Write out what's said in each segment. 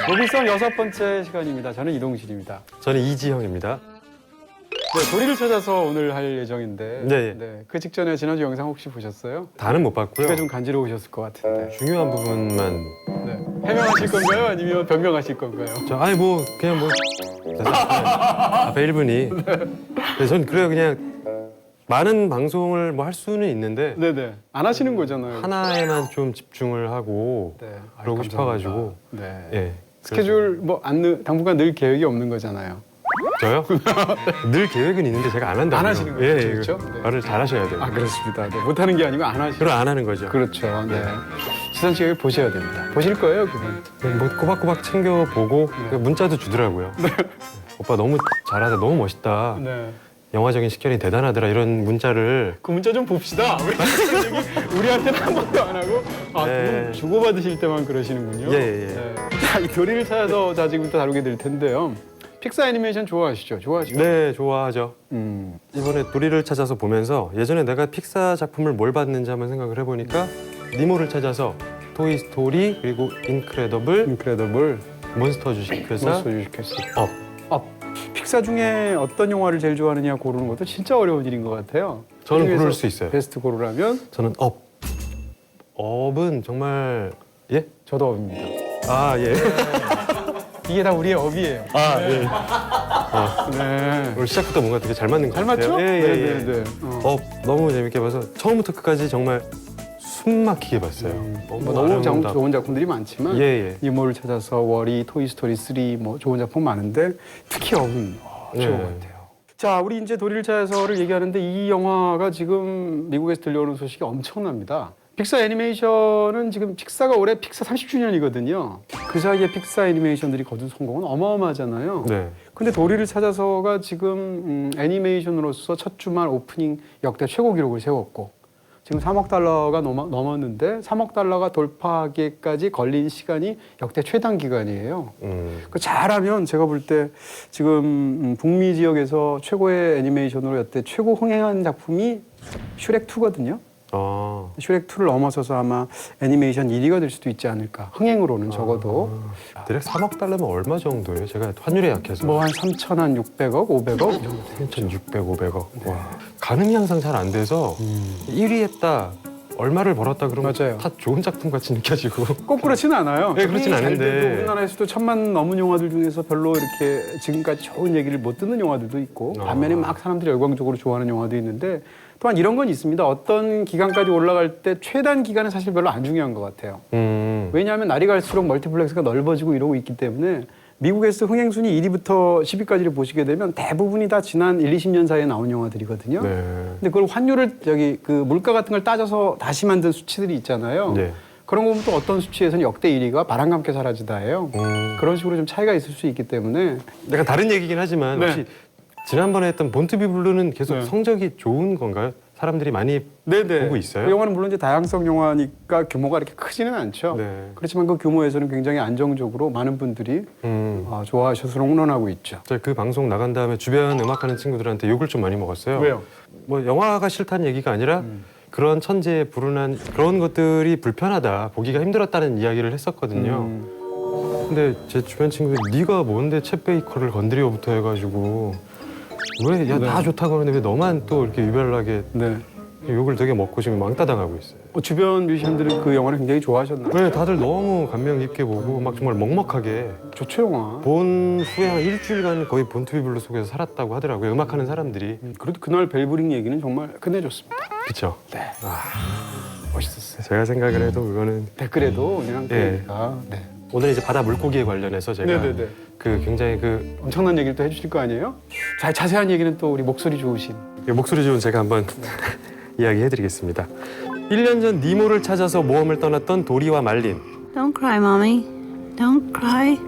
로비송 6번째 시간입니다. 저는 이동실입니다. 저는 이지형입니다. 네, 도리를 찾아서 오늘 할 예정인데 네. 그 직전에 지난주 영상 혹시 보셨어요? 다는 못 봤고요. 귀가 좀 간지러우셨을 것 같은데. 중요한 부분만 네. 해명하실 건가요? 아니면 변명하실 건가요? 아니 뭐 그냥 뭐 앞에 1분이 네, 전 그래요. 그냥 많은 방송을 뭐 할 수는 있는데 네네. 안 하시는 거잖아요. 하나에만 좀 집중을 하고 네. 그러고 감사합니다. 싶어가지고 네. 예. 스케줄 뭐 당분간 늘 계획이 없는 거잖아요. 저요? 늘 계획은 있는데 제가 안 한다고요. 안 하시는 거죠, 예, 그렇죠? 네. 말을 잘 하셔야 돼요. 아 그렇습니다. 네. 못하는 게 아니고 안 하시는. 그럼 안 하는 거죠. 그렇죠. 네. 시선 씨 여기 보셔야 됩니다. 보실 거예요, 그분. 뭐 꼬박꼬박 챙겨보고 문자도 주더라고요. 오빠 너무 잘하다, 너무 멋있다. 네. 영화적인 식견이 대단하더라 이런 문자를 그 문자 좀 봅시다. 우리한테는 한 번도 안 하고 네. 그분 주고받으실 때만 그러시는군요. 예. 네. 자, 이 도리를 찾아서 지금부터 다루게 될 텐데요. 픽사 애니메이션 좋아하시죠? 좋아하시죠? 네 좋아하죠. 이번에 도리를 찾아서 보면서 예전에 내가 픽사 작품을 뭘 봤는지 한번 생각을 해보니까 니모를 찾아서 토이스토리 그리고 인크레더블, 몬스터 주식회사 몬스터 주식회사, 업. 픽사 중에 어떤 영화를 제일 좋아하느냐 고르는 것도 진짜 어려운 일인 것 같아요. 저는 그중에서 고를 수 있어요. 베스트 고르라면 저는 업은 정말 예? 저도 업입니다. 아 예. 이게 다 우리의 업이에요. 아 예. 네. 오늘 시작부터 뭔가 되게 잘 맞는 것 잘 같아요. 맞죠? 예. 네. 업 너무 재밌게 봐서 처음부터 끝까지 정말 숨 막히게 봤어요. 뭐 너무 좋은 작품들이 많지만 예. 니모를 찾아서 워리, 토이스토리 3 뭐 좋은 작품 많은데 특히 업은 좋은 것 같아요. 자, 우리 이제 도리를 찾아서를 얘기하는데 이 영화가 지금 미국에서 들려오는 소식이 엄청납니다. 픽사 애니메이션은 지금 픽사가 올해 픽사 30주년이거든요. 그 사이에 픽사 애니메이션들이 거둔 성공은 어마어마하잖아요. 네. 근데 도리를 찾아서가 지금 애니메이션으로서 첫 주말 오프닝 역대 최고 기록을 세웠고 지금 3억 달러가 넘었는데 3억 달러가 돌파하기까지 걸린 시간이 역대 최단 기간이에요. 그 잘하면 제가 볼 때 지금 북미 지역에서 최고의 애니메이션으로 여태 최고 흥행한 작품이 슈렉2거든요. 슈렉2를 넘어서서 아마 애니메이션 1위가 될 수도 있지 않을까. 흥행으로는 적어도. 대략 3억 달러면 얼마 정도예요? 제가 환율에 약해서. 뭐 한 3,600억, 500억 이 정도 되죠. 3,600, 500억. 와. 가늠이 항상 잘 안 돼서 1위 했다. 얼마를 벌었다 그러면 맞아요. 다 좋은 작품 같이 느껴지고. 꼭 그렇지는 않아요. 네, 그렇진 잘 않은데. 돼도 우리나라에서도 1,000만 넘은 영화들 중에서 별로 이렇게 지금까지 좋은 얘기를 못 듣는 영화들도 있고 반면에 막 사람들이 열광적으로 좋아하는 영화도 있는데 또한 이런 건 있습니다. 어떤 기간까지 올라갈 때 최단 기간은 사실 별로 안 중요한 것 같아요. 왜냐하면 날이 갈수록 멀티플렉스가 넓어지고 이러고 있기 때문에 미국에서 흥행 순위 1위부터 10위까지를 보시게 되면 대부분이 다 지난 1, 20년 사이에 나온 영화들이거든요. 네. 근데 그걸 환율을 그 물가 같은 걸 따져서 다시 만든 수치들이 있잖아요. 네. 그런 거 보면 또 어떤 수치에서는 역대 1위가 바람과 함께 사라지다예요. 그런 식으로 좀 차이가 있을 수 있기 때문에 약간 다른 얘기긴 하지만 네. 혹시 지난번에 했던 본투비 블루는 계속 네. 성적이 좋은 건가요? 사람들이 많이 보고 있어요? 그 영화는 물론 이제 다양성 영화니까 규모가 이렇게 크지는 않죠. 네. 그렇지만 그 규모에서는 굉장히 안정적으로 많은 분들이 좋아하셔서 롱런하고 있죠. 제가 그 방송 나간 다음에 주변 음악하는 친구들한테 욕을 좀 많이 먹었어요. 왜요? 뭐 영화가 싫다는 얘기가 아니라 그런 천재에 불운한 그런 것들이 불편하다, 보기가 힘들었다는 이야기를 했었거든요. 근데 제 주변 친구들이 네가 뭔데 챗 베이커를 건드려부터 해가지고 왜 다 좋다고 하는데 왜 너만 또 이렇게 유별나게 네. 욕을 되게 먹고 지금 왕따 당하고 있어요. 주변 뮤지션들은 그 영화를 굉장히 좋아하셨나요? 네, 다들 너무 감명 깊게 보고 막 정말 먹먹하게 좋죠, 영화. 본 후에 한 일주일간 거의 본투비 블루 속에서 살았다고 하더라고요. 음악하는 사람들이. 그래도 그날 벨브링 얘기는 정말 끝내줬습니다. 그렇죠. 네. 멋있었어요. 제가 생각을 해도 그거는 댓글에도 그냥 네. 그러니까. 네. 오늘 이제 바다 물고기에 관련해서 제가 네네네. 그 굉장히 그 엄청난 얘기를 또 해주실 거 아니에요? 자세한 얘기는 또 우리 목소리 좋으신. 목소리 좋은 제가 한번 이야기해드리겠습니다. 1년 전 니모를 찾아서 모험을 떠났던 도리와 말린. Don't cry, Mommy. Don't cry.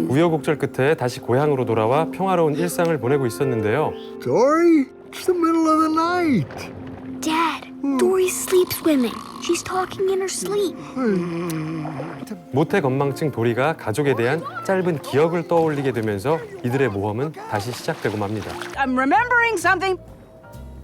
우여곡절 끝에 다시 고향으로 돌아와 평화로운 일상을 보내고 있었는데요. Dory, it's the middle of the night. Dad, Dory sleep swimming. She's talking in her sleep. 모태 건망증 도리가 가족에 대한 짧은 기억을 떠올리게 되면서 이들의 모험은 다시 시작되고 맙니다. I'm remembering something.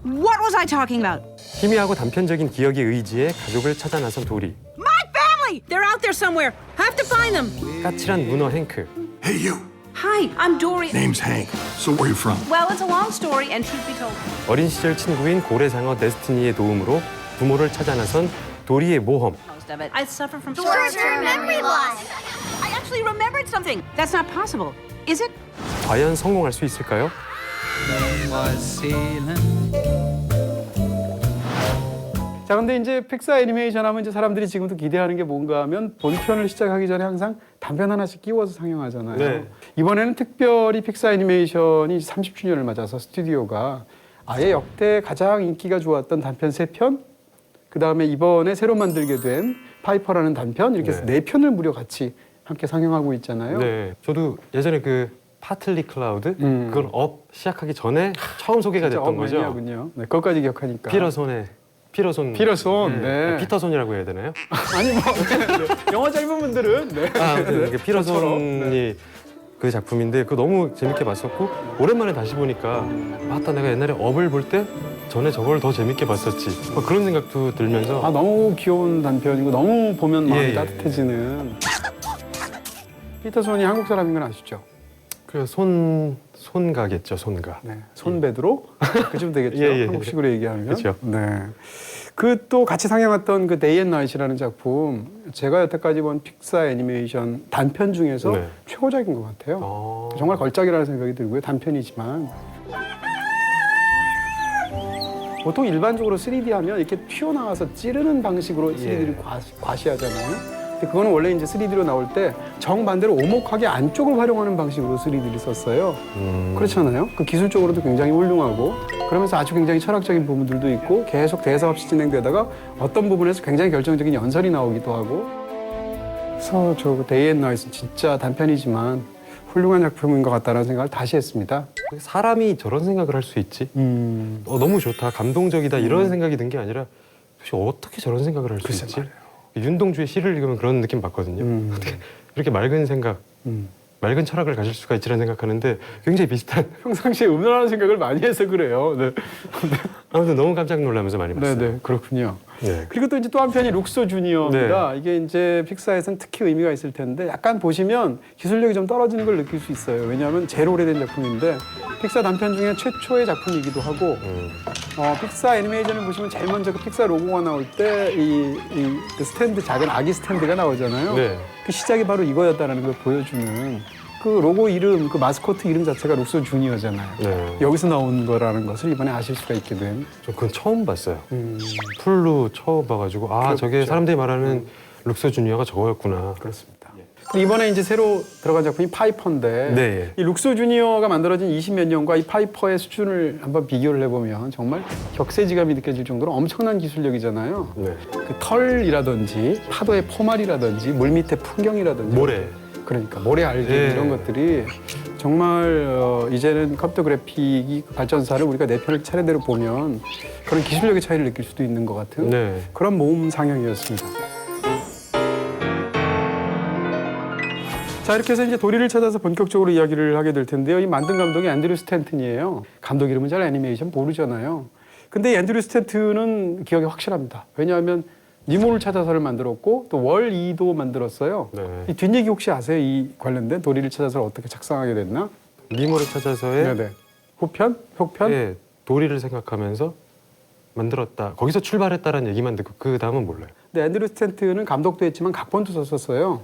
What was I talking about? 희미하고 단편적인 기억에 의지해 가족을 찾아 나선 도리. My family! They're out there somewhere. Have to find them. 까칠한 문어 행크. Hey, you. Hi, I'm Dory. Name's Hank. So where you from? Well, it's a long story, and truth be told, 어린 시절 친구인 고래상어 데스티니의 도움으로 부모를 찾아 나선 도리의 모험. most of it. I suffer from Short-term memory loss. I actually remembered something. That's not possible, is it? 과연 성공할 수 있을까요? 자, 근데 이제 픽사 애니메이션 하면 이제 사람들이 지금도 기대하는 게 뭔가 하면 본편을 시작하기 전에 항상 단편 하나씩 끼워서 상영하잖아요. 네. 이번에는 특별히 픽사 애니메이션이 30주년을 맞아서 스튜디오가 아예 역대 가장 인기가 좋았던 단편 3편, 그 다음에 이번에 새로 만들게 된 파이퍼라는 단편, 이렇게 해서 네. 4편을 무려 같이 함께 상영하고 있잖아요. 네, 저도 예전에 그 파틀리 클라우드 음. 그걸 업 시작하기 전에 처음 소개가 진짜 됐던 거죠. 매니아군요. 네, 그것까지 기억하니까. 피러손. 피러손, 네. 피터손이라고 해야 되나요? 아니 뭐 네. 영화 짧은 분들은 네. 아무튼 이게 저처럼, 피러손이 네. 그 작품인데 그거 너무 재밌게 봤었고 오랜만에 다시 보니까 맞다 내가 옛날에 업을 볼 때 전에 저걸 더 재밌게 봤었지 뭐 그런 생각도 들면서 아 너무 귀여운 단편이고 너무 보면 마음이 예. 따뜻해지는. 피터손이 한국 사람인 건 아시죠? 그 손가겠죠 손가. 네. 손베드로 그쯤 되겠죠. 예, 예. 한국식으로 얘기하면. 그렇죠. 네. 그 또 같이 상영했던 그 데이 앤 나잇이라는 작품, 제가 여태까지 본 픽사 애니메이션 단편 중에서 네. 최고작인 것 같아요. 정말 걸작이라는 생각이 들고요. 단편이지만. 보통 일반적으로 3D 하면 이렇게 튀어나와서 찌르는 방식으로 3D를 과시하잖아요. 근데 그거는 원래 이제 3D로 나올 때 정반대로 오목하게 안쪽을 활용하는 방식으로 3D를 썼어요. 그렇잖아요. 그 기술적으로도 굉장히 훌륭하고 그러면서 아주 굉장히 철학적인 부분들도 있고 계속 대사 없이 진행되다가 어떤 부분에서 굉장히 결정적인 연설이 나오기도 하고. 그래서 저 데이 앤 나잇은 진짜 단편이지만 훌륭한 작품인 것 같다는 생각을 다시 했습니다. 사람이 저런 생각을 할 수 있지? 너무 좋다, 감동적이다 이런 생각이 든 게 아니라 도대체 어떻게 저런 생각을 할 수 글쎄 있지? 말이에요. 윤동주의 시를 읽으면 그런 느낌 받거든요. 어떻게 이렇게 맑은 생각, 맑은 철학을 가질 수가 있지라는 생각하는데 굉장히 비슷한. 평상시에 음란한 생각을 많이 해서 그래요. 네. 아무튼 너무 깜짝 놀라면서 많이 봤어요. 네, 그렇군요. 네. 그리고 또 이제 또 한편이 룩소 주니어입니다. 이게 이제 픽사에서는 특히 의미가 있을 텐데 약간 보시면 기술력이 좀 떨어지는 걸 느낄 수 있어요. 왜냐하면 제일 오래된 작품인데 픽사 단편 중에 최초의 작품이기도 하고 픽사 애니메이션을 보시면 제일 먼저 그 픽사 로고가 나올 때 그 스탠드, 작은 아기 스탠드가 나오잖아요. 네. 그 시작이 바로 이거였다는 걸 보여주는 그 로고 이름, 그 마스코트 이름 자체가 룩소 주니어잖아요. 네. 여기서 나온 거라는 것을 이번에 아실 수가 있게 된. 저 그건 처음 봤어요. 풀로 처음 봐가지고 아 저게 사람들이 말하는 룩소 주니어가 저거였구나. 그렇습니다. 이번에 이제 새로 들어간 작품이 파이퍼인데 네. 이 룩소 주니어가 만들어진 20몇 년과 이 파이퍼의 수준을 한번 비교를 해보면 정말 격세지감이 느껴질 정도로 엄청난 기술력이잖아요. 네. 그 털이라든지 파도의 포말이라든지 물 밑의 풍경이라든지 모래. 그러니까 모래 알갱이 네. 이런 것들이 정말 이제는 컴퓨터 그래픽이 발전사를 우리가 내 편을 차례대로 보면 그런 기술력의 차이를 느낄 수도 있는 것 같은 네. 그런 모험 상영이었습니다. 자, 이렇게 해서 이제 도리를 찾아서 본격적으로 이야기를 하게 될 텐데요. 이 만든 감독이 앤드류 스탠튼이에요. 감독 이름은 잘 애니메이션 모르잖아요. 근데 이 앤드류 스탠튼은 기억이 확실합니다. 왜냐하면 니모를 찾아서를 만들었고 또 월2도 만들었어요. 네. 이 뒷얘기 혹시 아세요? 이 관련된 도리를 찾아서를 어떻게 작성하게 됐나? 니모를 찾아서의 네네. 후편? 속편? 예, 도리를 생각하면서 만들었다. 거기서 출발했다라는 얘기만 듣고 그 다음은 몰라요. 근데 앤드류 스탠튼은 감독도 했지만 각본도 썼었어요.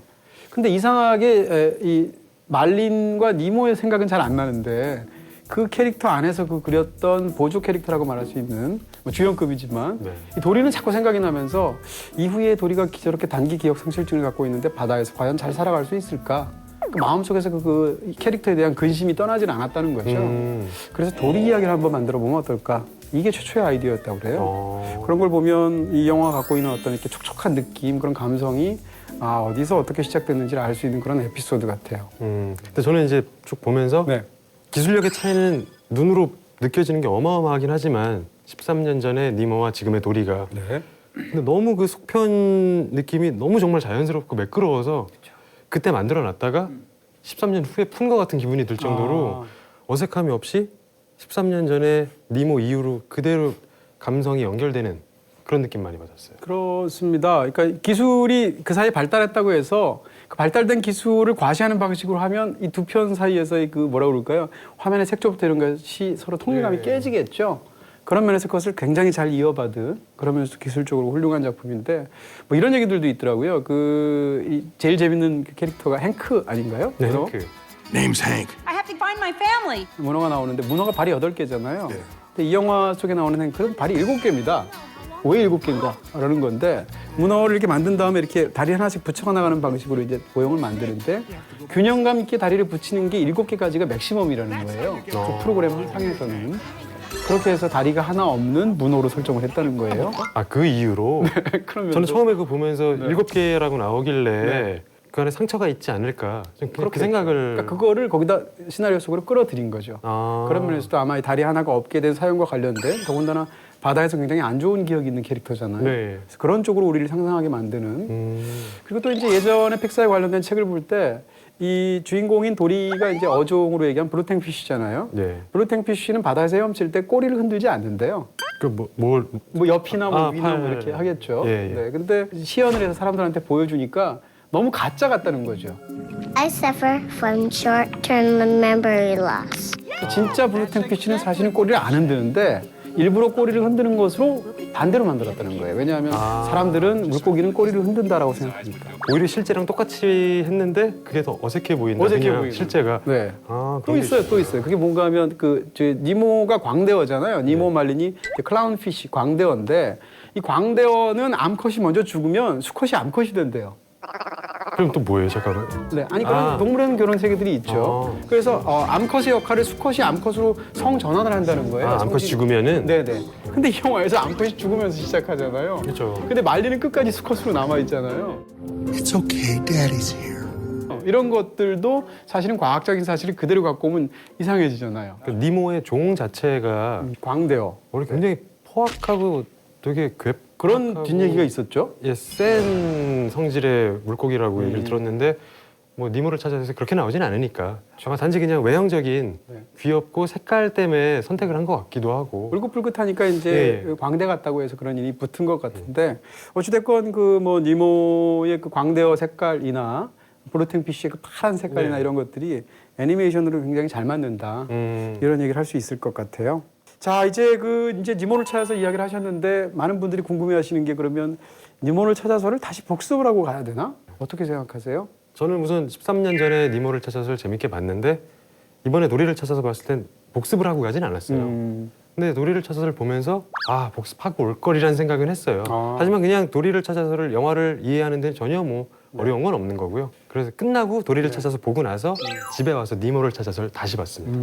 근데 이상하게 이 말린과 니모의 생각은 잘 안 나는데 그 캐릭터 안에서 그 그렸던 보조 캐릭터라고 말할 수 있는 뭐 주연급이지만 네. 이 도리는 자꾸 생각이 나면서 이후에 도리가 저렇게 단기 기억 상실증을 갖고 있는데 바다에서 과연 잘 살아갈 수 있을까? 그 마음속에서 그 캐릭터에 대한 근심이 떠나질 않았다는 거죠. 그래서 도리 이야기를 한번 만들어 보면 어떨까? 이게 최초의 아이디어였다고 그래요. 그런 걸 보면 이 영화가 갖고 있는 어떤 이렇게 촉촉한 느낌, 그런 감성이 어디서 어떻게 시작됐는지를 알 수 있는 그런 에피소드 같아요. 근데 저는 이제 쭉 보면서 네. 기술력의 차이는 눈으로 느껴지는 게 어마어마하긴 하지만 13년 전에 니모와 지금의 도리가 네. 근데 너무 그 속편 느낌이 너무 정말 자연스럽고 매끄러워서 그때 만들어 놨다가 13년 후에 푼 것 같은 기분이 들 정도로 어색함이 없이 13년 전에 니모 이후로 그대로 감성이 연결되는 그런 느낌 많이 받았어요. 그렇습니다. 그러니까 기술이 그 사이에 발달했다고 해서 그 발달된 기술을 과시하는 방식으로 하면 이 두 편 사이에서의 그 뭐라 그럴까요? 화면의 색조부터 이런 것이 서로 통일감이 네. 깨지겠죠. 그런 면에서 그것을 굉장히 잘 이어받은 그러면서 기술적으로 훌륭한 작품인데 뭐 이런 얘기들도 있더라고요. 제일 재밌는 그 캐릭터가 행크 아닌가요? 네, 문어? Name's Hank. I have to find my family. 문어가 나오는데 문어가 발이 8개잖아요. 네. 근데 이 영화 속에 나오는 행크는 발이 7개입니다. 왜 7개인가? 라는 건데 문어를 이렇게 만든 다음에 이렇게 다리 하나씩 붙여 나가는 방식으로 이제 모형을 만드는데 균형감 있게 다리를 붙이는 게 7개까지가 맥시멈이라는 거예요. 그 프로그램 상에서는. 그렇게 해서 다리가 하나 없는 문어로 설정을 했다는 거예요. 아, 그 이유로? 그러면 저는 처음에 그거 보면서 네. 7개라고 나오길래 네. 그 안에 상처가 있지 않을까. 좀 그 그렇게 생각을. 그러니까 그거를 거기다 시나리오 속으로 끌어들인 거죠. 아. 그런 면에서도 아마 이 다리 하나가 없게 된 사연과 관련된 더군다나 바다에서 굉장히 안 좋은 기억이 있는 캐릭터잖아요. 네. 그래서 그런 쪽으로 우리를 상상하게 만드는. 그리고 또 이제 예전에 픽사에 관련된 책을 볼 때 이 주인공인 도리가 이제 어종으로 얘기한 블루탱피쉬잖아요. 네. 블루탱피쉬는 바다에서 헤엄칠 때 꼬리를 흔들지 않는데요. 뭘. 뭐 옆이나 뭐 아, 위나 뭐 팔. 이렇게 하겠죠. 예, 예. 네, 근데 시연을 해서 사람들한테 보여주니까 너무 가짜 같다는 거죠. I suffer from short-term memory loss. 진짜 블루탱피쉬는 사실은 꼬리를 안 흔드는데 일부러 꼬리를 흔드는 것으로 반대로 만들었다는 거예요. 왜냐하면 사람들은 물고기는 꼬리를 흔든다라고 생각하니까. 오히려 실제랑 똑같이 했는데 그게 더 어색해 보인다. 어색해 그냥 보이는. 실제가. 네. 아, 또 그런 게 있어요, 또 있어요. 그게 뭔가 하면 니모가 광대어잖아요. 니모 말리니 클라운피쉬 광대어인데 이 광대어는 암컷이 먼저 죽으면 수컷이 암컷이 된대요. 그럼 또 뭐예요? 잠깐만. 네, 아니 그런 동물에는 그런 세계들이 있죠. 그래서 암컷의 역할을 수컷이 암컷으로 성 전환을 한다는 거예요. 아, 암컷이 죽으면? 네네. 근데 이 영화에서 암컷이 죽으면서 시작하잖아요. 그렇죠. 근데 말리는 끝까지 수컷으로 남아 있잖아요. It's okay, Daddy's here. 이런 것들도 사실은 과학적인 사실을 그대로 갖고 오면 이상해지잖아요. 그 니모의 종 자체가 광대어. 원래 굉장히 포악하고 되게 그런 뒷얘기가 있었죠. 예, 센 성질의 물고기라고 얘기를 들었는데 뭐 니모를 찾아서 그렇게 나오진 않으니까 아마 단지 그냥 외형적인 네. 귀엽고 색깔 때문에 선택을 한 것 같기도 하고. 울긋불긋하니까 이제 예. 광대 같다고 해서 그런 일이 붙은 것 같은데 어찌됐건 그 뭐 니모의 그 광대어 색깔이나 블루탱피쉬의 그 파란 색깔이나 네. 이런 것들이 애니메이션으로 굉장히 잘 맞는다 이런 얘기를 할 수 있을 것 같아요. 자 이제 이제 니모를 찾아서 이야기를 하셨는데 많은 분들이 궁금해하시는 게 그러면 니모를 찾아서를 다시 복습을 하고 가야 되나? 어떻게 생각하세요? 저는 우선 13년 전에 니모를 찾아서를 재밌게 봤는데 이번에 놀이를 찾아서 봤을 땐 복습을 하고 가진 않았어요. 근데 놀이를 찾아서를 보면서 복습하고 올 거리라는 생각은 했어요. 하지만 그냥 놀이를 찾아서를 영화를 이해하는 데는 전혀 뭐 어려운 건 없는 거고요. 그래서 끝나고 놀이를 찾아서 보고 나서 집에 와서 니모를 찾아서를 다시 봤습니다.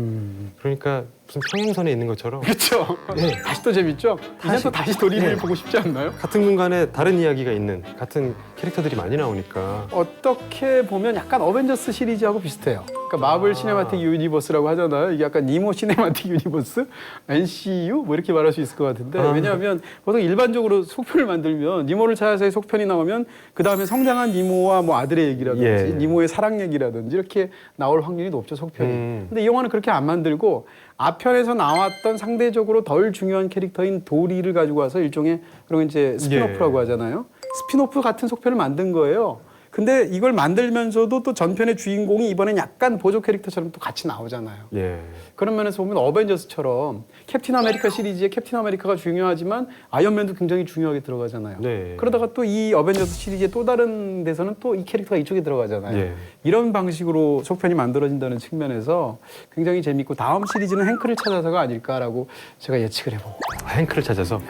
그러니까 무슨 평행선에 있는 것처럼 그렇죠. 다시 또 재밌죠? 이제 또 다시 도리를 보고 싶지 않나요? 같은 공간에 다른 이야기가 있는 같은 캐릭터들이 많이 나오니까 어떻게 보면 약간 어벤져스 시리즈하고 비슷해요. 그러니까 마블 시네마틱 유니버스라고 하잖아요. 이게 약간 니모 시네마틱 유니버스, NCU 뭐 이렇게 말할 수 있을 것 같은데 왜냐하면 보통 일반적으로 속편을 만들면 니모를 찾아서의 속편이 나오면 그 다음에 성장한 니모와 뭐 아들의 얘기라든지 예. 니모의 사랑 얘기라든지 이렇게 나올 확률이 높죠 속편이. 근데 이 영화는 그렇게 안 만들고 앞편에서 나왔던 상대적으로 덜 중요한 캐릭터인 도리를 가지고 와서 일종의 그런 이제 스피노프라고 예. 하잖아요. 스피노프 같은 속편을 만든 거예요. 근데 이걸 만들면서도 또 전편의 주인공이 이번엔 약간 보조 캐릭터처럼 또 같이 나오잖아요. 예. 그런 면에서 보면 어벤져스처럼 캡틴 아메리카 시리즈에 캡틴 아메리카가 중요하지만 아이언맨도 굉장히 중요하게 들어가잖아요. 네. 그러다가 또 이 어벤져스 시리즈의 또 다른 데서는 또 이 캐릭터가 이쪽에 들어가잖아요. 예. 이런 방식으로 속편이 만들어진다는 측면에서 굉장히 재밌고 다음 시리즈는 행크를 찾아서가 아닐까라고 제가 예측을 해봅니다. 행크를 찾아서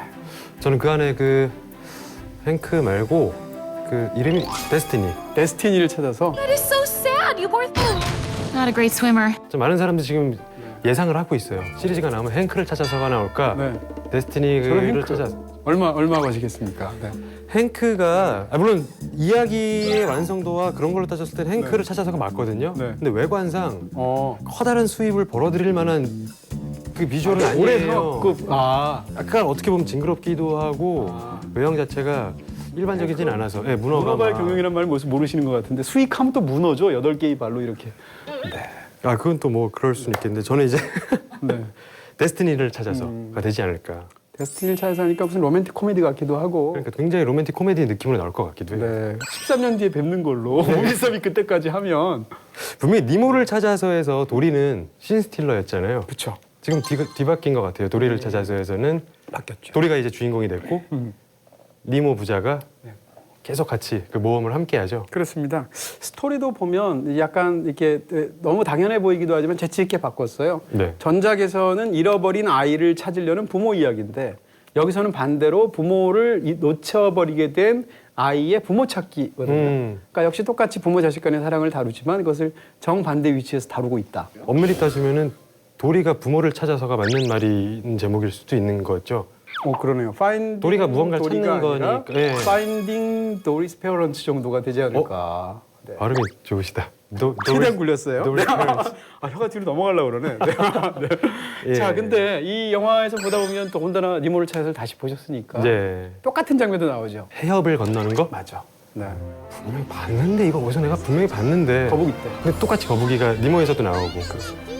저는 그 안에 그 행크 말고 그 이름이 데스티니. 데스티니를 찾아서 That is so sad. You poor thing. Not a great swimmer. 좀 많은 사람들이 지금 예상을 하고 있어요. 시리즈가 나오면 행크를 찾아서가 나올까? 네. 데스티니를 저는 행크. 찾아. 얼마 가시겠습니까? 네. 행크가 물론 이야기의 완성도와 그런 걸로 따졌을 때는 행크를 찾아서가 맞거든요. 네. 근데 외관상 어. 커다란 수입을 벌어들일 만한 그 비주얼은 올해 아니에요. 상업급 약간 어떻게 보면 징그럽기도 하고 외형 자체가 일반적이진 않아서 문어가 문어발 막- 경영이란 말 모르시는 것 같은데 수익하면 또 문어죠. 8개의 발로 이렇게. 그건 또 뭐 그럴 수는 있겠는데 저는 이제 네. 데스티니를 찾아서가 되지 않을까. 데스티니를 찾아서 하니까 무슨 로맨틱 코미디 같기도 하고. 그러니까 굉장히 로맨틱 코미디 느낌으로 나올 것 같기도 해요. 네. 13년 뒤에 뵙는 걸로 무비썸이 그때까지 하면. 분명히 니모를 찾아서에서 도리는 신스틸러였잖아요. 그렇죠. 지금 뒤바뀐 것 같아요. 도리를 찾아서에서는 바뀌었죠. 도리가 이제 주인공이 됐고 니모 부자가 계속 같이 그 모험을 함께하죠. 그렇습니다. 스토리도 보면 약간 이렇게 너무 당연해 보이기도 하지만 재치 있게 바꿨어요. 네. 전작에서는 잃어버린 아이를 찾으려는 부모 이야기인데 여기서는 반대로 부모를 놓쳐버리게 된 아이의 부모 찾기거든요. 그러니까 역시 똑같이 부모 자식 간의 사랑을 다루지만 그것을 정반대 위치에서 다루고 있다. 엄밀히 따지면은 도리가 부모를 찾아서가 맞는 말인 제목일 수도 있는 거죠. 그러네요. Finding 도리가 무언가를 도리가 찾는 아니라 거니까. 예. Finding Dory's Parents 정도가 되지 않을까. 네. 발음이 좋으시다. 최대한 굴렸어요. 도리 혀가 뒤로 넘어가려고 그러네. 네. 예. 자, 근데 이 영화에서 보다 보면 또 혼자나 니모를 찾아서 다시 보셨으니까 이제 똑같은 장면도 나오죠. 해협을 건너는 거? 맞아. 네. 분명히 봤는데 이거 어디서 내가 분명히 봤는데 거북이 때. 근데 똑같이 거북이가 니모에서도 나오고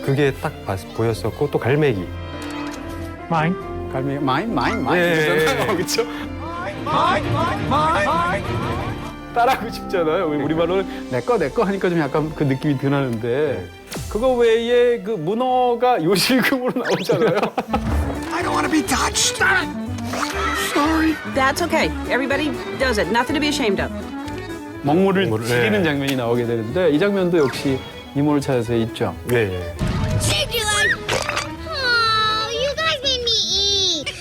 그게 딱 보였었고 또 갈매기 갈매기 마인 예. 이러잖아요. 그렇죠? 따라하고 싶잖아요. 우리말로는 내꺼 하니까 좀 약간 그 느낌이 드나는데 그거 외에 그 문어가 요실금으로 나오잖아요. I don't want to be touched. Sorry. That's okay. Everybody does it. Nothing to be ashamed of. 먹물을 먹물을, 죽이는 네. 장면이 나오게 되는데 이 장면도 역시 니모를 찾아서 있죠. 예, 예. Saved your life. Oh, you guys made me eat.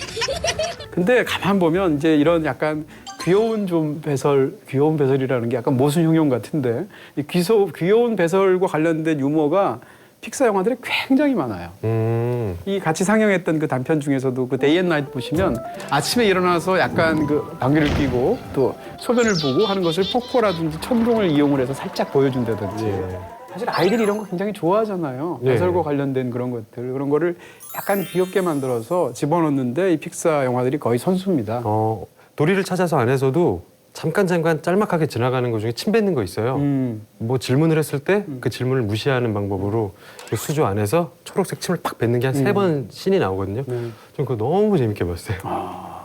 근데 가만 보면 이제 이런 약간 귀여운 배설이라는 게 약간 모순 형용 같은데 이 귀여운 배설과 관련된 유머가 픽사 영화들이 굉장히 많아요. 이 같이 상영했던 그 단편 중에서도 그 데이 앤 나이트 보시면 아침에 일어나서 약간 그 방귀를 뀌고 또 소변을 보고 하는 것을 폭포라든지 천둥을 이용을 해서 살짝 보여준다든지 사실 아이들이 이런 거 굉장히 좋아하잖아요. 네. 배설과 관련된 그런 것들 그런 거를 약간 귀엽게 만들어서 집어넣는데 이 픽사 영화들이 거의 선수입니다. 도리를 찾아서 안에서도 잠깐 짤막하게 지나가는 것 중에 침 뱉는 거 있어요. 뭐 질문을 했을 때 그 질문을 무시하는 방법으로 그 수조 안에서 초록색 침을 팍 뱉는 게 한 3번 씬이 나오거든요. 전 그거 너무 재밌게 봤어요.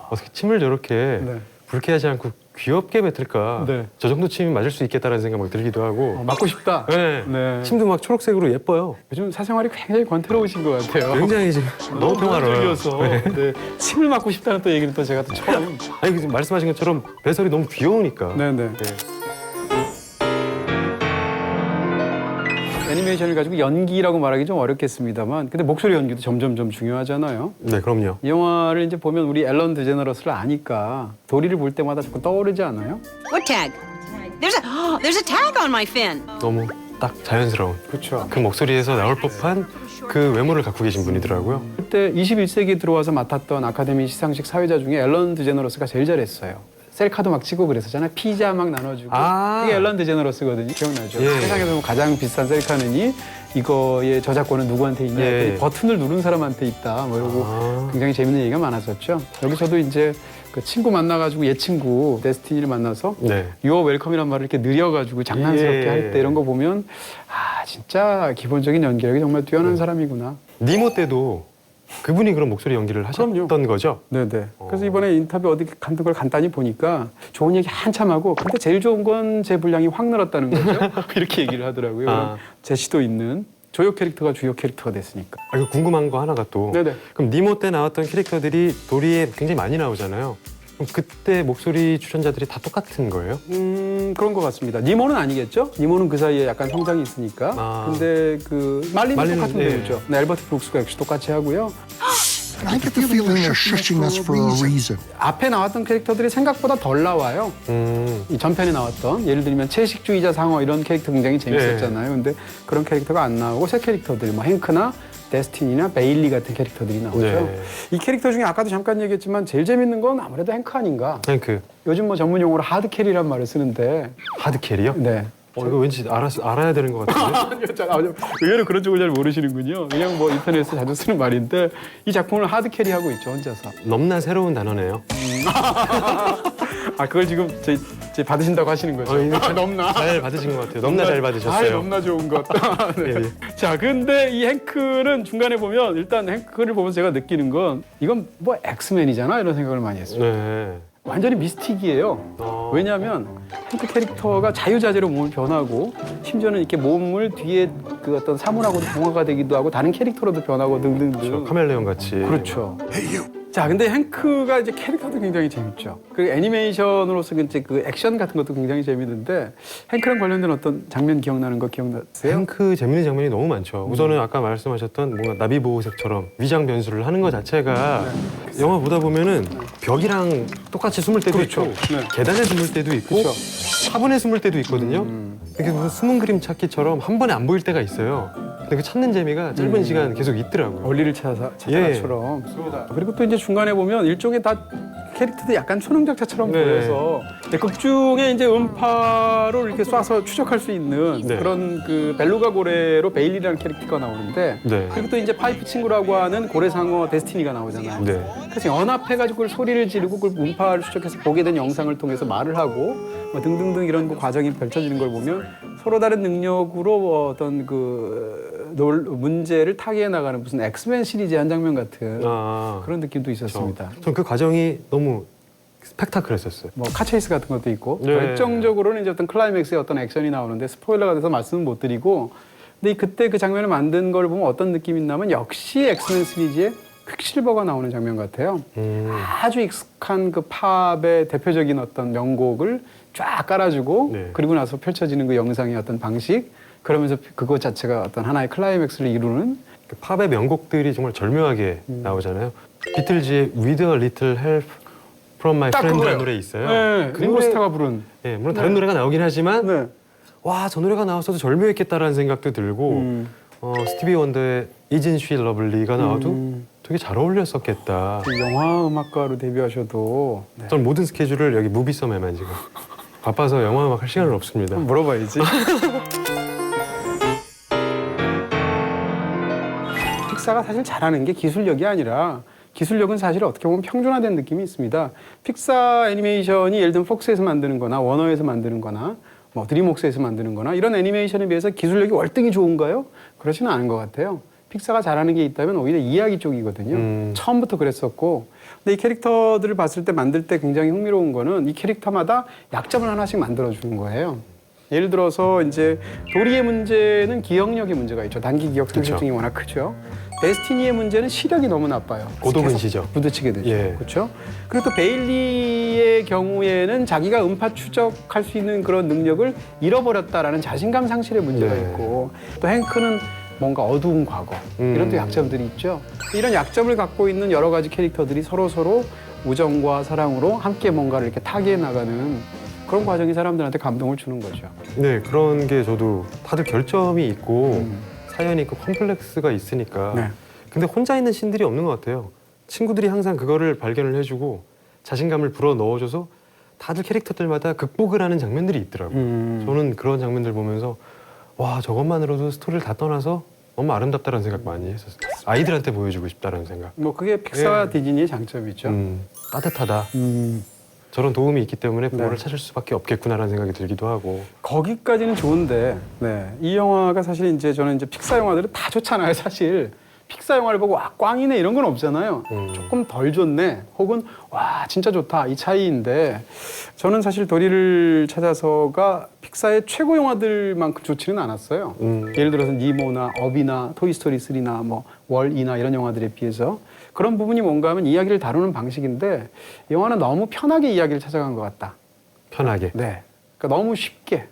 어떻게 침을 저렇게 네. 불쾌하지 않고 귀엽게 뱉을까? 네. 저 정도 침이 맞을 수 있겠다라는 생각 막 들기도 하고. 맞고 싶다. 네. 네. 침도 막 초록색으로 예뻐요. 요즘 사생활이 굉장히 권태로우신 것 같아요. 굉장히 지금 너무 평화로워요. 들려서 네. 침을 맞고 싶다는 또 얘기를 또 제가 또 처음. 아니 지금 말씀하신 것처럼 배설이 너무 귀여우니까. 네네. 애니메이션을 가지고 연기라고 말하기 좀 어렵겠습니다만, 근데 목소리 연기도 점점 중요하잖아요. 네, 그럼요. 이 영화를 이제 보면 우리 앨런 드제너러스를 아니까 도리를 볼 때마다 자꾸 떠오르지 않아요? What tag? There's a tag on my fin. 너무 딱 자연스러운 그렇죠. 그 목소리에서 나올 법한 그 외모를 갖고 계신 분이더라고요. 그때 21세기에 들어와서 맡았던 아카데미 시상식 사회자 중에 앨런 드제너러스가 제일 잘했어요. 셀카도 막 찍고 그랬었잖아요. 피자 막 나눠주고. 아. 그게 앨런 드제너러스거든요. 기억나죠? 예. 세상에서 뭐 가장 비싼 셀카는이 이거의 저작권은 누구한테 있냐? 예. 했더니 버튼을 누른 사람한테 있다. 뭐 이러고 아. 굉장히 재밌는 얘기가 많았었죠. 여기서도 이제 그 친구 만나가지고 옛 친구 데스티니를 만나서 네. 유어 웰컴이란 말을 이렇게 느려가지고 장난스럽게 예. 할 때 이런 거 보면 아 진짜 기본적인 연기력이 정말 뛰어난 사람이구나. 니모 때도 그분이 그런 목소리 연기를 하셨던 그럼요. 거죠? 네네. 그래서 이번에 인터뷰 어디 간걸 간단히 보니까 좋은 얘기 한참 하고 근데 제일 좋은 건 제 분량이 확 늘었다는 거죠. 이렇게 얘기를 하더라고요. 아. 제시도 있는 조역 캐릭터가 주요 캐릭터가 됐으니까. 아, 이거 궁금한 거 하나가 또. 네네. 그럼 니모 때 나왔던 캐릭터들이 도리에 굉장히 많이 나오잖아요. 그럼 그때 목소리 출연자들이 다 똑같은 거예요? 그런 것 같습니다. 니모는 아니겠죠? 니모는 그 사이에 약간 성장이 있으니까. 아. 근데 그 말리는 똑같은 예. 배우죠. 네, 알버트 브룩스가 역시 똑같이 하고요. I get the feeling they're shushing us for a reason. 앞에 나왔던 캐릭터들이 생각보다 덜 나와요. 이 전편에 나왔던 예를 들면 채식주의자 상어 이런 캐릭터 굉장히 재밌었잖아요. 근데 그런 캐릭터가 안 나오고 새 캐릭터들 뭐 행크나 데스티니나 베일리 같은 캐릭터들이 나오죠. 네. 이 캐릭터 중에 아까도 잠깐 얘기했지만 제일 재밌는 건 아무래도 행크 아닌가. 그 요즘 뭐 전문 용어로 하드 캐리란 말을 쓰는데 하드 캐리요? 네. 이거 왠지 알아야 되는 것 같은데. 의외로 그런 쪽을 잘 모르시는군요. 그냥 뭐 인터넷에서 자주 쓰는 말인데 이 작품을 하드 캐리하고 있죠 혼자서. 넘나 새로운 단어네요. 아 그걸 지금 제 받으신다고 하시는 거죠? 이거 참 넘나? 잘 받으신 것 같아요. 너무나 잘 받으셨어요. 아, 넘나 좋은 것. 네. 예, 예. 자, 근데 이 행크는 중간에 보면 일단 행크를 보면서 제가 느끼는 건 이건 뭐 엑스맨이잖아 이런 생각을 많이 했어요. 네. 완전히 미스틱이에요. 왜냐하면 행크 캐릭터가 자유자재로 몸을 변하고 심지어는 이렇게 몸을 뒤에 그 어떤 사물하고도 동화가 되기도 하고 다른 캐릭터로도 변하고 등등등. 그렇죠. 카멜레온 같이. 그렇죠. Hey, you. 자, 근데 행크가 이제 캐릭터도 굉장히 재밌죠. 그리고 애니메이션으로서 이제 그 액션 같은 것도 굉장히 재밌는데 행크랑 관련된 어떤 장면 기억나는 거 기억나세요? 행크 재밌는 장면이 너무 많죠. 우선은 아까 말씀하셨던 뭔가 나비보호색처럼 위장 변수를 하는 것 자체가 영화 보다 보면은 벽이랑 똑같이 숨을 때도 그렇죠. 있고 네. 계단에 숨을 때도 있고 그렇죠. 화분에 숨을 때도 있거든요. 이게 무슨 숨은 그림 찾기처럼 한 번에 안 보일 때가 있어요. 근데 그 찾는 재미가 짧은 시간 계속 있더라고요. 원리를 찾아처럼. 그리고 또 이제 중간에 보면 일종의 다 캐릭터도 약간 초능력자처럼 네. 보여서 근데 극 중에 이제 음파로 이렇게 쏴서 추적할 수 있는 네. 그런 그 벨루가 고래로 베일리라는 캐릭터가 나오는데 네. 그리고 또 이제 파이프 친구라고 하는 고래상어 데스티니가 나오잖아요. 네. 그래서 연합해가지고 그걸 소리를 지르고 그걸 음파를 추적해서 보게 된 영상을 통해서 말을 하고 뭐 등등등 이런 그 과정이 펼쳐지는 걸 보면 서로 다른 능력으로 어떤 그 문제를 타개해 나가는 무슨 엑스맨 시리즈의 한 장면 같은 그런 느낌도 있었습니다. 전 그 과정이 너무 스펙타클했었어요. 뭐 카체이스 같은 것도 있고 네. 결정적으로는 이제 어떤 클라이맥스의 어떤 액션이 나오는데 스포일러가 돼서 말씀은 못 드리고 근데 그때 그 장면을 만든 걸 보면 어떤 느낌이 있냐면 역시 엑스맨 시리즈의 퀵실버가 나오는 장면 같아요. 아주 익숙한 그 팝의 대표적인 어떤 명곡을 쫙 깔아주고 네. 그리고 나서 펼쳐지는 그 영상의 어떤 방식 그러면서 그것 자체가 어떤 하나의 클라이맥스를 이루는 그 팝의 명곡들이 정말 절묘하게 나오잖아요. 비틀즈의 With a Little Help From My 딱 Friend라는 그거예요. 노래 있어요. 네, 그 링고스타가 부른 예, 물론 다른 노래가 나오긴 하지만 네. 와, 저 노래가 나왔어도 절묘했겠다라는 생각도 들고 스티비 원더의 Isn't She Lovely가 나와도 되게 잘 어울렸었겠다. 영화 음악가로 데뷔하셔도 네. 전 모든 스케줄을 여기 무비썸에만 지금 바빠서 영화 음악 할 시간은 없습니다. 물어봐야지. 픽사가 사실 잘하는 게 기술력이 아니라 기술력은 사실 어떻게 보면 평준화된 느낌이 있습니다. 픽사 애니메이션이 예를 들면 폭스에서 만드는 거나 워너에서 만드는 거나 뭐 드림웍스에서 만드는 거나 이런 애니메이션에 비해서 기술력이 월등히 좋은가요? 그렇지는 않은 것 같아요. 픽사가 잘하는 게 있다면 오히려 이야기 쪽이거든요. 처음부터 그랬었고. 근데 이 캐릭터들을 봤을 때 만들 때 굉장히 흥미로운 거는 이 캐릭터마다 약점을 하나씩 만들어주는 거예요. 예를 들어서 이제 도리의 문제는 기억력의 문제가 있죠. 단기 기억 상실증이 워낙 크죠. 데스티니의 문제는 시력이 너무 나빠요. 고도근시죠. 부딪히게 되죠. 예. 그렇죠. 그리고 또 베일리의 경우에는 자기가 음파 추적할 수 있는 그런 능력을 잃어버렸다라는 자신감 상실의 문제가 네. 있고 또 행크는 뭔가 어두운 과거 이런 또 약점들이 있죠. 이런 약점을 갖고 있는 여러 가지 캐릭터들이 서로 우정과 사랑으로 함께 뭔가를 이렇게 타개해 나가는 그런 과정이 사람들한테 감동을 주는 거죠. 네, 그런 게 저도 다들 결점이 있고 사연이 있고 컴플렉스가 있으니까. 네. 근데 혼자 있는 신들이 없는 것 같아요. 친구들이 항상 그거를 발견을 해주고 자신감을 불어 넣어줘서 다들 캐릭터들마다 극복을 하는 장면들이 있더라고요. 저는 그런 장면들 보면서 와, 저것만으로도 스토리를 다 떠나서 너무 아름답다는 생각 많이 했었어요. 아이들한테 보여주고 싶다는 생각. 뭐 그게 픽사와 예. 디즈니의 장점이죠. 따뜻하다. 저런 도움이 있기 때문에 부모를 네. 찾을 수밖에 없겠구나라는 생각이 들기도 하고. 거기까지는 좋은데, 네. 이 영화가 사실 이제 저는 이제 픽사 영화들은 다 좋잖아요, 사실. 픽사 영화를 보고 와, 꽝이네 이런 건 없잖아요. 조금 덜 좋네, 혹은 와, 진짜 좋다 이 차이인데 저는 사실 도리를 찾아서가 픽사의 최고 영화들만큼 좋지는 않았어요. 예를 들어서 니모나 업이나 토이스토리 3나 뭐 월이나 이런 영화들에 비해서 그런 부분이 뭔가 하면 이야기를 다루는 방식인데 영화는 너무 편하게 이야기를 찾아간 것 같다. 편하게. 네. 그러니까 너무 쉽게.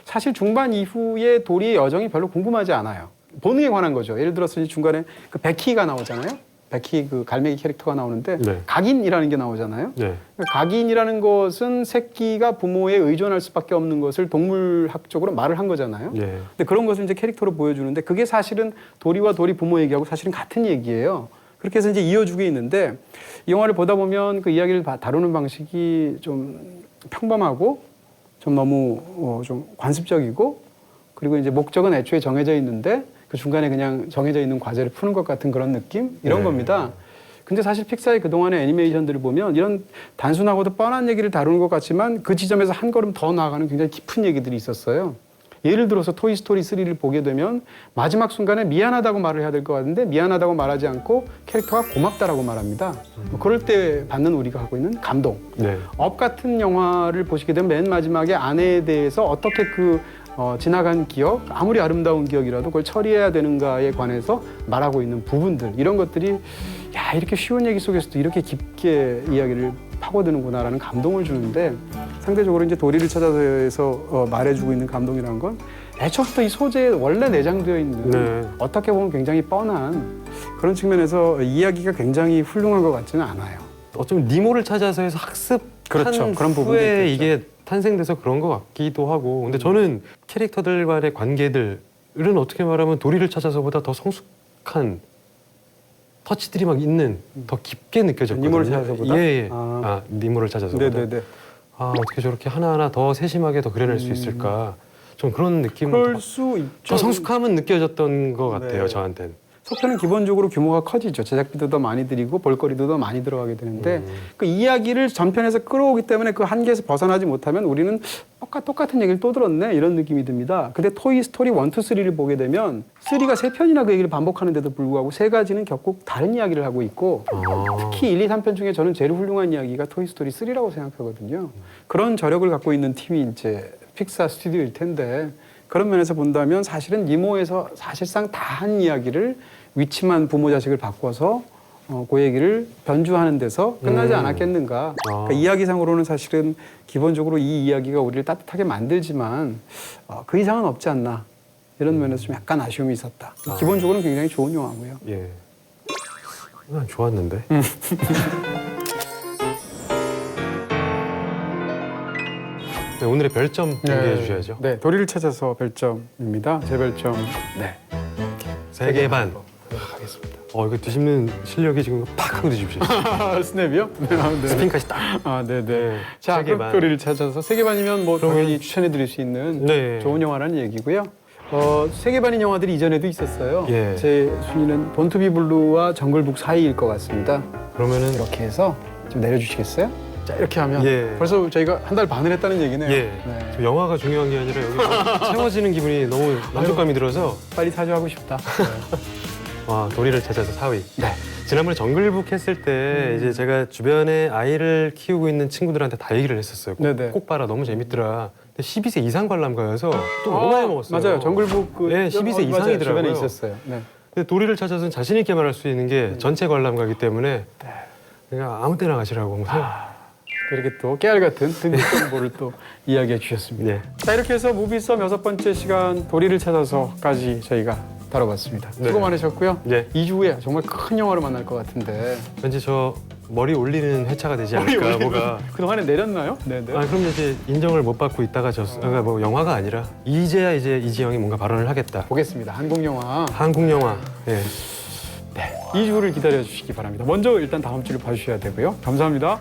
사실 중반 이후에 도리의 여정이 별로 궁금하지 않아요. 본능에 관한 거죠. 예를 들어서 중간에 그 베키가 나오잖아요. 베키 그 갈매기 캐릭터가 나오는데 네. 각인이라는 게 나오잖아요. 네. 각인이라는 것은 새끼가 부모에 의존할 수밖에 없는 것을 동물학적으로 말을 한 거잖아요. 네. 근데 그런 것을 이제 캐릭터로 보여주는데 그게 사실은 도리와 도리 부모 얘기하고 사실은 같은 얘기예요. 그렇게 해서 이제 이어주고 있는데 이 영화를 보다 보면 그 이야기를 다루는 방식이 좀 평범하고 좀 너무 좀 관습적이고 그리고 이제 목적은 애초에 정해져 있는데 그 중간에 그냥 정해져 있는 과제를 푸는 것 같은 그런 느낌 이런 네. 겁니다. 근데 사실 픽사의 그동안의 애니메이션들을 보면 이런 단순하고도 뻔한 얘기를 다루는 것 같지만 그 지점에서 한 걸음 더 나아가는 굉장히 깊은 얘기들이 있었어요. 예를 들어서 토이스토리 3를 보게 되면 마지막 순간에 미안하다고 말을 해야 될 것 같은데 미안하다고 말하지 않고 캐릭터가 고맙다라고 말합니다. 그럴 때 받는 우리가 하고 있는 감동. 네. 업 같은 영화를 보시게 되면 맨 마지막에 아내에 대해서 어떻게 지나간 기억, 아무리 아름다운 기억이라도 그걸 처리해야 되는가에 관해서 말하고 있는 부분들, 이런 것들이 야, 이렇게 쉬운 얘기 속에서도 이렇게 깊게 이야기를 파고드는구나라는 감동을 주는데, 상대적으로 이제 도리를 찾아서에서 말해주고 있는 감동이라는 건 애초부터 이 소재에 원래 내장되어 있는 네. 어떻게 보면 굉장히 뻔한 그런 측면에서 이야기가 굉장히 훌륭한 것 같지는 않아요. 어쩌면 니모를 찾아서해서 학습한 그렇죠. 그런 부분도 후에 있겠죠. 이게 탄생돼서 그런 것 같기도 하고. 근데 저는 캐릭터들 간의 관계들은 어떻게 말하면 도리를 찾아서보다 더 성숙한 터치들이 막 있는, 더 깊게 느껴졌거든요. 니모를 찾아서보다? 예. 아. 니모를 찾아서보다. 네네네. 아, 어떻게 저렇게 하나하나 더 세심하게 더 그려낼 수 있을까. 좀 그런 느낌은 그럴 더, 수 있죠. 더 성숙함은 느껴졌던 것 같아요, 네. 저한테는. 속편은 기본적으로 규모가 커지죠. 제작비도 더 많이 들이고 볼거리도 더 많이 들어가게 되는데 그 이야기를 전편에서 끌어오기 때문에 그 한계에서 벗어나지 못하면 우리는 똑같은 얘기를 또 들었네 이런 느낌이 듭니다. 근데 토이 스토리 1, 2, 3를 보게 되면 3가 3편이나 그 얘기를 반복하는데도 불구하고 3가지는 결국 다른 이야기를 하고 있고 특히 1, 2, 3편 중에 저는 제일 훌륭한 이야기가 토이 스토리 3라고 생각하거든요. 그런 저력을 갖고 있는 팀이 이제 픽사 스튜디오일 텐데 그런 면에서 본다면 사실은 니모에서 사실상 다 한 이야기를 위치만 부모 자식을 바꿔서 그 얘기를 변주하는 데서 끝나지 않았겠는가. 그러니까 이야기상으로는 사실은 기본적으로 이 이야기가 우리를 따뜻하게 만들지만 그 이상은 없지 않나. 이런 면에서 좀 약간 아쉬움이 있었다. 기본적으로는 굉장히 좋은 영화고요. 예. 난 좋았는데. 네, 오늘의 별점 공개해 주셔야죠. 네, 도리를 찾아서 별점입니다. 제 별점 네. 3개 반. 하겠습니다. 이거 뒤집는 실력이 지금 팍 하고 뒤집으셨어요. 스냅이요? 네, 네. 스핀까지 딱. 아, 네네. 네, 자, 세계 반. 도리를 찾아서 세계 반이면 뭐 그러면- 당연히 추천해드릴 수 있는 네. 좋은 영화라는 얘기고요. 세계 반인 영화들이 이전에도 있었어요. 예. 제 순위는 본투비 블루와 정글북 사이일 것 같습니다. 그러면은 이렇게 해서 좀 내려주시겠어요? 자, 이렇게 하면 예. 벌써 저희가 한 달 반을 했다는 얘기네요. 예. 네. 저 영화가 중요한 게 아니라 여기 뭐 채워지는 기분이 너무 만족감이 들어서 빨리 사주하고 싶다. 와, 도리를 찾아서 4위. 네. 지난번에 정글북 했을 때 이제 제가 주변에 아이를 키우고 있는 친구들한테 다 얘기를 했었어요. 네네. 꼭 봐라, 너무 재밌더라. 근데 12세 이상 관람가여서 또 너무 많이 먹었어요. 맞아요. 정글북 네, 12세 맞아요. 이상이더라고요. 주변에 있었어요. 네. 근데 도리를 찾아서는 자신 있게 말할 수 있는 게 전체 관람가기 때문에 그러니까 아무 때나 가시라고 항상. 이렇게 또 깨알 같은 등급 정보를 또 이야기해 주셨습니다. 네. 자, 이렇게 해서 무비썸 6번째 시간 도리를 찾아서까지 저희가 다뤄봤습니다. 수고 네. 많으셨고요. 네. 2주 후에 정말 큰 영화를 만날 것 같은데. 왠지 저 머리 올리는 회차가 되지 않을까 뭐가. 그동안에 내렸나요? 네네. 아, 그럼 이제 인정을 못 받고 있다가 그러니까 뭐 영화가 아니라 이제야 이제 이지영이 뭔가 발언을 하겠다. 보겠습니다. 한국 영화. 한국 영화. 예. 2주 후를 기다려 주시기 바랍니다. 먼저 일단 다음 주를 봐주셔야 되고요. 감사합니다.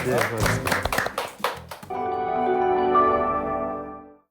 네, 고맙습니다.